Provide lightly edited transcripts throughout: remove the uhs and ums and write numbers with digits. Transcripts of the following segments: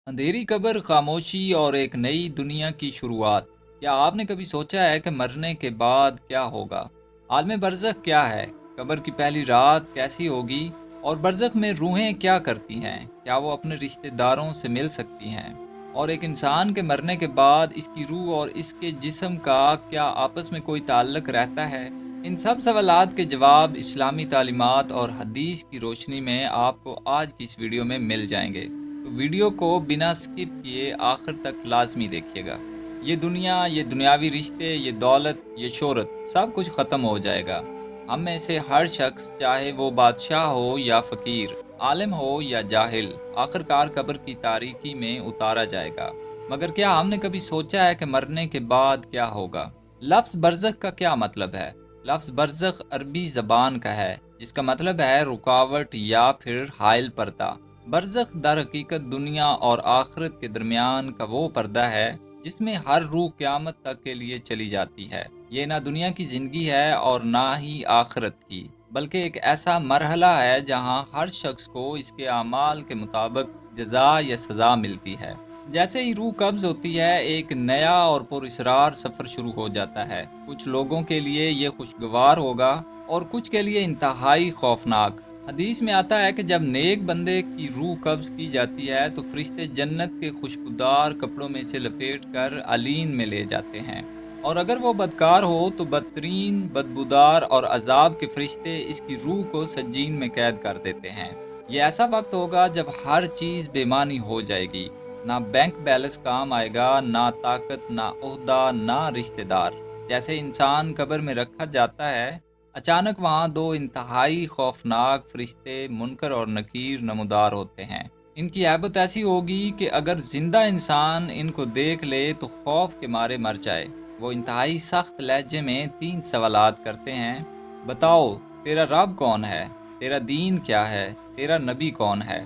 اندھیری قبر، خاموشی اور ایک نئی دنیا کی شروعات۔ کیا آپ نے کبھی سوچا ہے کہ مرنے کے بعد کیا ہوگا؟ عالم برزخ کیا ہے؟ قبر کی پہلی رات کیسی ہوگی؟ اور برزخ میں روحیں کیا کرتی ہیں؟ کیا وہ اپنے رشتہ داروں سے مل سکتی ہیں؟ اور ایک انسان کے مرنے کے بعد اس کی روح اور اس کے جسم کا کیا آپس میں کوئی تعلق رہتا ہے؟ ان سب سوالات کے جواب اسلامی تعلیمات اور حدیث کی روشنی میں آپ کو آج کی اس ویڈیو میں مل جائیں گے۔ تو ویڈیو کو بنا سکپ کیے آخر تک لازمی دیکھیے گا۔ یہ دنیا، یہ دنیاوی رشتے، یہ دولت، یہ شہرت، سب کچھ ختم ہو جائے گا۔ ہم میں سے ہر شخص، چاہے وہ بادشاہ ہو یا فقیر، عالم ہو یا جاہل، آخر کار قبر کی تاریکی میں اتارا جائے گا۔ مگر کیا ہم نے کبھی سوچا ہے کہ مرنے کے بعد کیا ہوگا؟ لفظ برزخ کا کیا مطلب ہے؟ لفظ برزخ عربی زبان کا ہے، جس کا مطلب ہے رکاوٹ یا پھر حائل پردہ۔ برزخ در حقیقت دنیا اور آخرت کے درمیان کا وہ پردہ ہے جس میں ہر روح قیامت تک کے لیے چلی جاتی ہے۔ یہ نہ دنیا کی زندگی ہے اور نہ ہی آخرت کی، بلکہ ایک ایسا مرحلہ ہے جہاں ہر شخص کو اس کے اعمال کے مطابق جزا یا سزا ملتی ہے۔ جیسے ہی روح قبض ہوتی ہے، ایک نیا اور پراسرار سفر شروع ہو جاتا ہے۔ کچھ لوگوں کے لیے یہ خوشگوار ہوگا اور کچھ کے لیے انتہائی خوفناک۔ حدیث میں آتا ہے کہ جب نیک بندے کی روح قبض کی جاتی ہے تو فرشتے جنت کے خوشبودار کپڑوں میں سے لپیٹ کر علین میں لے جاتے ہیں، اور اگر وہ بدکار ہو تو بدترین، بدبودار اور عذاب کے فرشتے اس کی روح کو سجین میں قید کر دیتے ہیں۔ یہ ایسا وقت ہوگا جب ہر چیز بے معنی ہو جائے گی۔ نہ بینک بیلنس کام آئے گا، نہ طاقت، نہ عہدہ، نہ رشتہ دار۔ جیسے انسان قبر میں رکھا جاتا ہے، اچانک وہاں دو انتہائی خوفناک فرشتے منکر اور نکیر نمودار ہوتے ہیں۔ ان کی ہیبت ایسی ہوگی کہ اگر زندہ انسان ان کو دیکھ لے تو خوف کے مارے مر جائے۔ وہ انتہائی سخت لہجے میں 3 سوالات کرتے ہیں: بتاؤ، تیرا رب کون ہے؟ تیرا دین کیا ہے؟ تیرا نبی کون ہے؟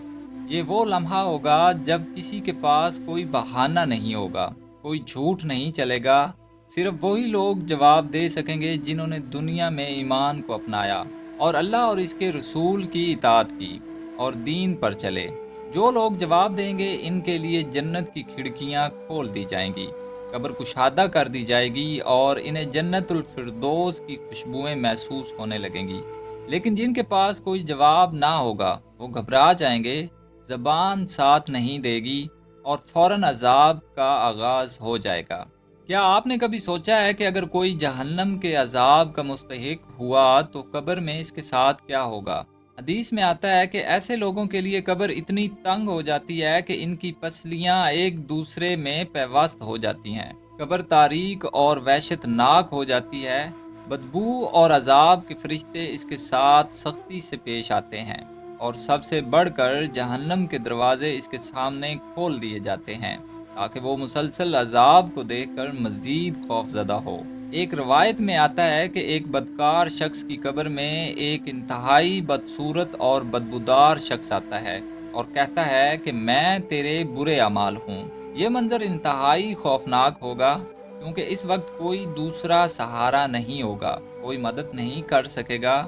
یہ وہ لمحہ ہوگا جب کسی کے پاس کوئی بہانہ نہیں ہوگا، کوئی جھوٹ نہیں چلے گا۔ صرف وہی لوگ جواب دے سکیں گے جنہوں نے دنیا میں ایمان کو اپنایا اور اللہ اور اس کے رسول کی اطاعت کی اور دین پر چلے۔ جو لوگ جواب دیں گے، ان کے لیے جنت کی کھڑکیاں کھول دی جائیں گی، قبر کشادہ کر دی جائے گی اور انہیں جنت الفردوس کی خوشبوئیں محسوس ہونے لگیں گی۔ لیکن جن کے پاس کوئی جواب نہ ہوگا، وہ گھبرا جائیں گے، زبان ساتھ نہیں دے گی اور فوراً عذاب کا آغاز ہو جائے گا۔ کیا آپ نے کبھی سوچا ہے کہ اگر کوئی جہنم کے عذاب کا مستحق ہوا تو قبر میں اس کے ساتھ کیا ہوگا؟ حدیث میں آتا ہے کہ ایسے لوگوں کے لیے قبر اتنی تنگ ہو جاتی ہے کہ ان کی پسلیاں ایک دوسرے میں پیوست ہو جاتی ہیں۔ قبر تاریک اور وحشت ناک ہو جاتی ہے۔ بدبو اور عذاب کے فرشتے اس کے ساتھ سختی سے پیش آتے ہیں، اور سب سے بڑھ کر جہنم کے دروازے اس کے سامنے کھول دیے جاتے ہیں تاکہ وہ مسلسل عذاب کو دیکھ کر مزید خوف زدہ ہو۔ ایک روایت میں آتا ہے کہ ایک بدکار شخص کی قبر میں ایک انتہائی بدصورت اور بدبودار شخص آتا ہے اور کہتا ہے کہ میں تیرے برے اعمال ہوں۔ یہ منظر انتہائی خوفناک ہوگا، کیونکہ اس وقت کوئی دوسرا سہارا نہیں ہوگا، کوئی مدد نہیں کر سکے گا۔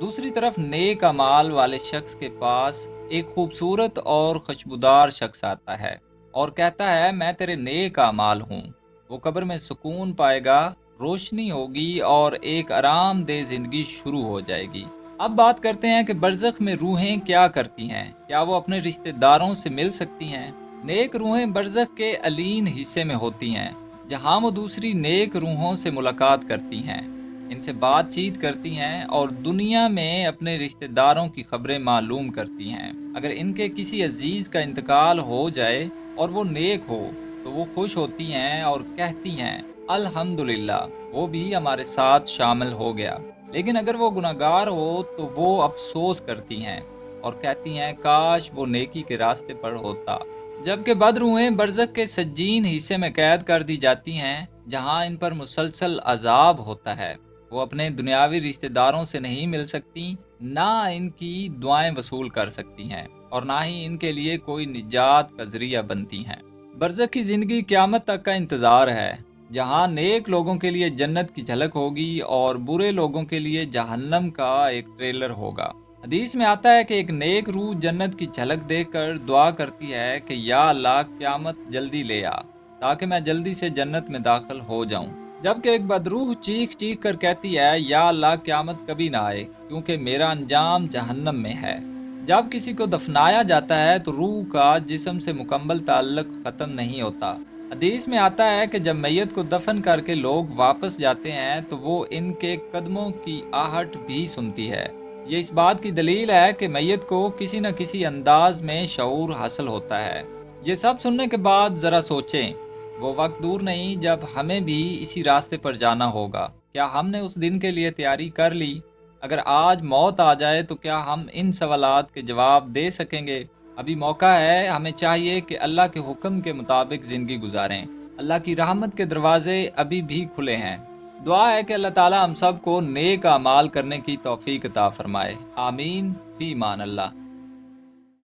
دوسری طرف نیک اعمال والے شخص کے پاس ایک خوبصورت اور خوشبودار شخص آتا ہے اور کہتا ہے میں تیرے نیک اعمال ہوں۔ وہ قبر میں سکون پائے گا، روشنی ہوگی اور ایک آرام دہ زندگی شروع ہو جائے گی۔ اب بات کرتے ہیں کہ برزخ میں روحیں کیا کرتی ہیں۔ کیا وہ اپنے رشتہ داروں سے مل سکتی ہیں؟ نیک روحیں برزخ کے علین حصے میں ہوتی ہیں، جہاں وہ دوسری نیک روحوں سے ملاقات کرتی ہیں، ان سے بات چیت کرتی ہیں اور دنیا میں اپنے رشتہ داروں کی خبریں معلوم کرتی ہیں۔ اگر ان کے کسی عزیز کا انتقال ہو جائے اور وہ نیک ہو تو وہ خوش ہوتی ہیں اور کہتی ہیں الحمدللہ، وہ بھی ہمارے ساتھ شامل ہو گیا۔ لیکن اگر وہ گناہگار ہو تو وہ افسوس کرتی ہیں اور کہتی ہیں کاش وہ نیکی کے راستے پر ہوتا۔ جبکہ بد روحیں برزخ کے سجین حصے میں قید کر دی جاتی ہیں، جہاں ان پر مسلسل عذاب ہوتا ہے۔ وہ اپنے دنیاوی رشتہ داروں سے نہیں مل سکتی، نہ ان کی دعائیں وصول کر سکتی ہیں اور نہ ہی ان کے لیے کوئی نجات کا ذریعہ بنتی ہیں۔ برزخ کی زندگی قیامت تک کا انتظار ہے، جہاں نیک لوگوں کے لیے جنت کی جھلک ہوگی اور برے لوگوں کے لیے جہنم کا ایک ٹریلر ہوگا۔ حدیث میں آتا ہے کہ ایک نیک روح جنت کی جھلک دیکھ کر دعا کرتی ہے کہ یا اللہ قیامت جلدی لے آ تاکہ میں جلدی سے جنت میں داخل ہو جاؤں، جبکہ ایک بدروح چیخ چیخ کر کہتی ہے یا اللہ قیامت کبھی نہ آئے کیونکہ میرا انجام جہنم میں ہے۔ جب کسی کو دفنایا جاتا ہے تو روح کا جسم سے مکمل تعلق ختم نہیں ہوتا۔ حدیث میں آتا ہے کہ جب میت کو دفن کر کے لوگ واپس جاتے ہیں تو وہ ان کے قدموں کی آہٹ بھی سنتی ہے۔ یہ اس بات کی دلیل ہے کہ میت کو کسی نہ کسی انداز میں شعور حاصل ہوتا ہے۔ یہ سب سننے کے بعد ذرا سوچیں، وہ وقت دور نہیں جب ہمیں بھی اسی راستے پر جانا ہوگا۔ کیا ہم نے اس دن کے لیے تیاری کر لی؟ اگر آج موت آ جائے تو کیا ہم ان سوالات کے جواب دے سکیں گے؟ ابھی موقع ہے، ہمیں چاہیے کہ اللہ کے حکم کے مطابق زندگی گزاریں۔ اللہ کی رحمت کے دروازے ابھی بھی کھلے ہیں۔ دعا ہے کہ اللہ تعالی ہم سب کو نیک اعمال کرنے کی توفیق عطا فرمائے۔ آمین فی امان اللہ۔